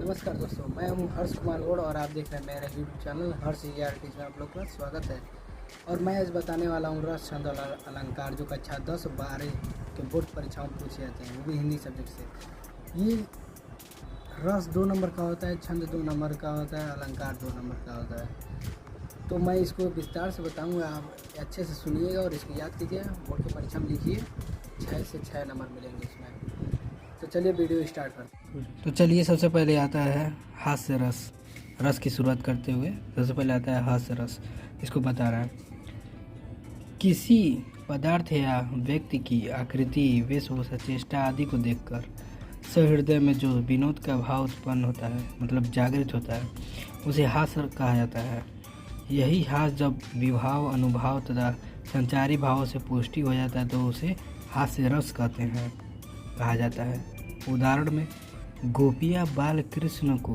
नमस्कार दोस्तों, मैं हूं हर्ष कुमार गौड़ और आप देख रहे हैं मेरा यूट्यूब चैनल हर्ष ERT में आप लोग का स्वागत है। और मैं आज बताने वाला हूं रस, छंद और अलंकार जो कक्षा 10 और 12 के बोर्ड परीक्षाओं में पूछे जाते हैं, वो भी हिंदी सब्जेक्ट से। ये रस 2 नंबर का होता है, छंद 2 नंबर का होता है, अलंकार 2 नंबर का होता है। तो मैं इसको विस्तार से बताऊँगा, आप अच्छे से सुनिएगा और इसको याद कीजिए। बोर्ड की परीक्षा में लिखिए, 6 से 6 नंबर मिलेंगे इसमें। तो चलिए वीडियो स्टार्ट करते हैं। तो चलिए, सबसे पहले आता है हास्य रस। रस की शुरुआत करते हुए सबसे पहले आता है हास्य रस। इसको बता रहा है, किसी पदार्थ या व्यक्ति की आकृति, वेशभूषा, चेष्टा आदि को देखकर सहृदय में जो विनोद का भाव उत्पन्न होता है, मतलब जागृत होता है, उसे हास्य कहा जाता है। यही हास्य जब विभाव, अनुभाव तथा संचारी भावों से पुष्टि हो जाता है तो उसे हास्य रस कहते हैं, कहा जाता है। उदाहरण में, गोपियाँ बाल कृष्ण को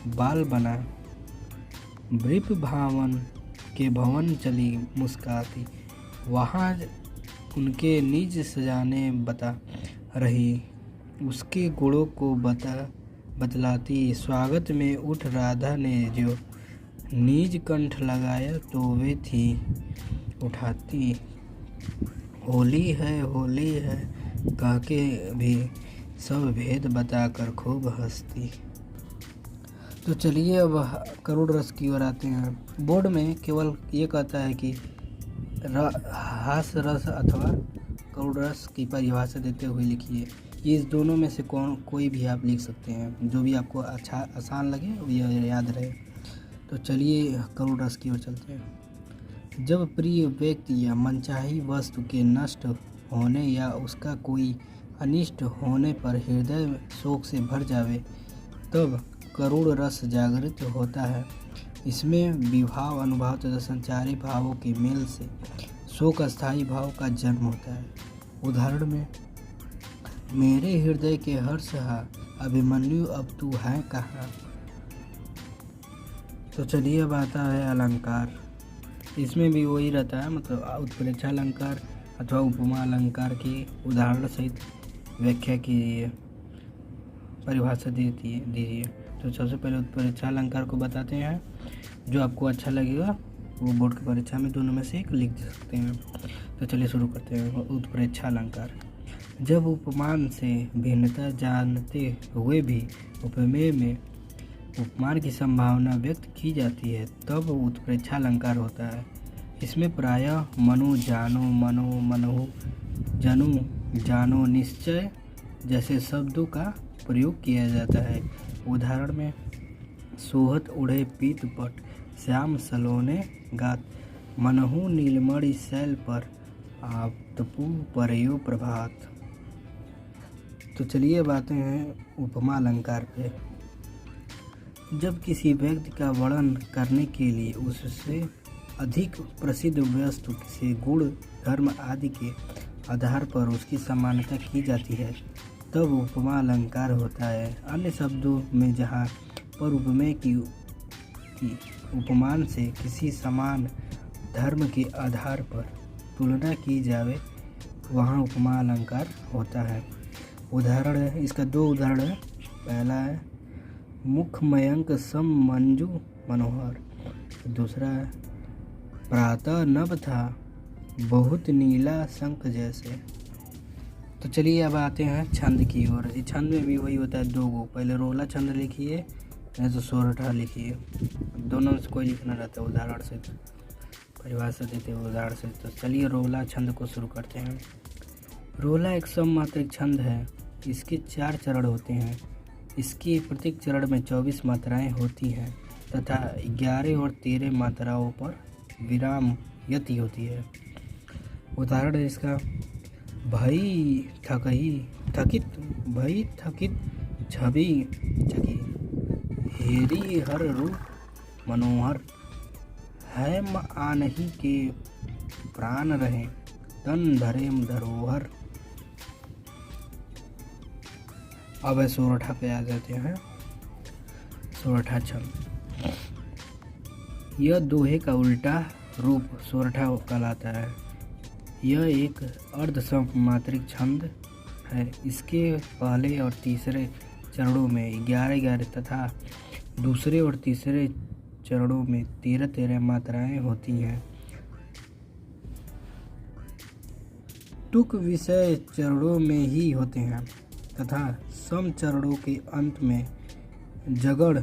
बाल बना, वृप भावन के भवन चली मुस्काती, वहाँ उनके निज सजाने बता रही, उसके गुणों को बतलाती, स्वागत में उठ राधा ने जो निज कंठ लगाया तो वे थी उठाती, होली है कह के भी सब भेद बताकर खूब हंसती। तो चलिए अब करुण रस की ओर आते हैं। बोर्ड में केवल ये कहता है कि हास्य रस अथवा करुण रस की परिभाषा देते हुए लिखिए। ये इस दोनों में से कोई भी आप लिख सकते हैं, जो भी आपको अच्छा आसान लगे वो याद रहे। तो चलिए करुण रस की ओर चलते हैं। जब प्रिय व्यक्ति या मनचाही वस्तु के नष्ट होने या उसका कोई अनिष्ट होने पर हृदय शोक से भर जावे, तब करुण रस जागृत होता है। इसमें विभाव, अनुभाव तथा संचारी भावों के मेल से शोक अस्थायी भाव का जन्म होता है। उदाहरण में, मेरे हृदय के हर्ष हा, अभिमन्यु अब तू है कहाँ। तो चलिए अब आता है अलंकार। इसमें भी वही रहता है, मतलब उत्प्रेक्षा अलंकार अथवा उपमा अलंकार की उदाहरण सहित व्याख्या कीजिए, परिभाषा दीजिए। तो सबसे पहले उत्प्रेक्षा अलंकार को बताते हैं, जो आपको अच्छा लगेगा वो बोर्ड की परीक्षा में दोनों में से एक लिख सकते हैं। तो चलिए शुरू करते हैं। उत्प्रेक्षा अलंकार, जब उपमान से भिन्नता जानते हुए भी उपमेय में उपमान की संभावना व्यक्त की जाती है, तब उत्प्रेक्षा अलंकार होता है। इसमें प्रायः मनु, जानो, मनो, मनहु, जनु, जानो, निश्चय जैसे शब्दों का प्रयोग किया जाता है। उदाहरण में, सोहत उड़े पीत पट, श्याम सलोने गात, मनहु नीलमणि शैल पर, आपतपु परयो प्रभात। तो चलिए अब आते हैं उपमा अलंकार पे। जब किसी व्यक्ति का वर्णन करने के लिए उससे अधिक प्रसिद्ध वस्तु से गुण, धर्म आदि के आधार पर उसकी समानता की जाती है, तब उपमा अलंकार होता है। अन्य शब्दों में जहाँ पर उपमेय की उपमान से किसी समान धर्म के आधार पर तुलना की जावे, वहाँ उपमा अलंकार होता है। उदाहरण है, इसका 2 उदाहरण है। पहला है, मुख मयंक सम मंजू मनोहर। दूसरा है, प्रातः नभ था बहुत नीला शंख जैसे। तो चलिए अब आते हैं छंद की ओर। इस छंद में भी वही होता है, 2 गो। पहले रोला छंद लिखिए, नहीं तो सोरठा लिखिए, दोनों से कोई लिखना रहता है उदाहरण से, परिभाषा देते हुए उदाहरण से। तो चलिए रोला छंद को शुरू करते हैं। रोला एक सममात्रिक छंद है। इसके 4 चरण होते हैं। इसके प्रत्येक चरण में 24 मात्राएं होती हैं तथा 11 और 13 मात्राओं पर विराम यति होती है। उदाहरण है इसका, भई थकित भई थकित छवि जगी, हेरी हर रूप मनोहर, है म आनही के प्राण रहे, तन धरेम धरोहर। अब सोरठा पे आ जाते हैं। सोरठा छंद, यह दोहे का उल्टा रूप सोरठा कहलाता है। यह एक अर्ध सममात्रिक छंद है। इसके पहले और तीसरे चरणों में 11-11 तथा दूसरे और तीसरे चरणों में 13-13 मात्राएं होती हैं। टुक विषय चरणों में ही होते हैं तथा सम चरणों के अंत में जगड़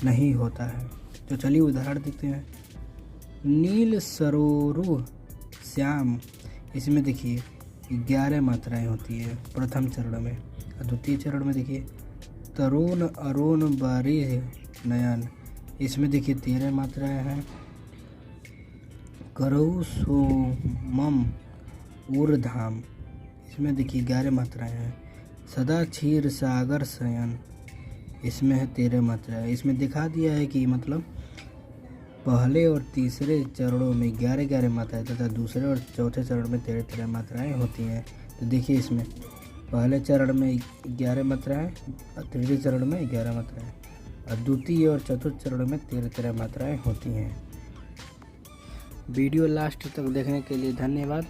नहीं होता है। तो चलिए उदाहरण देखते हैं। नील सरोरु श्याम, इसमें देखिए 11 मात्राएं होती है प्रथम चरण में। और द्वितीय चरण में देखिए तरुण अरुण बारिश नयन, इसमें देखिए 13 मात्राएं हैं। करऊ सोमम ऊर्धाम, इसमें देखिए 11 मात्राएं हैं। सदा क्षीर सागर शयन, इसमें है 13 मात्राएं। इसमें दिखा दिया है कि मतलब पहले और तीसरे चरणों में 11-11 मात्राएं तथा दूसरे और चौथे चरण में 13-13 मात्राएं होती हैं। तो देखिए इसमें पहले चरण में 11 मात्राएं और तृतीय चरण में 11 मात्राएं और द्वितीय और चतुर्थ चरण में 13-13 मात्राएं होती हैं। वीडियो लास्ट तक देखने के लिए धन्यवाद।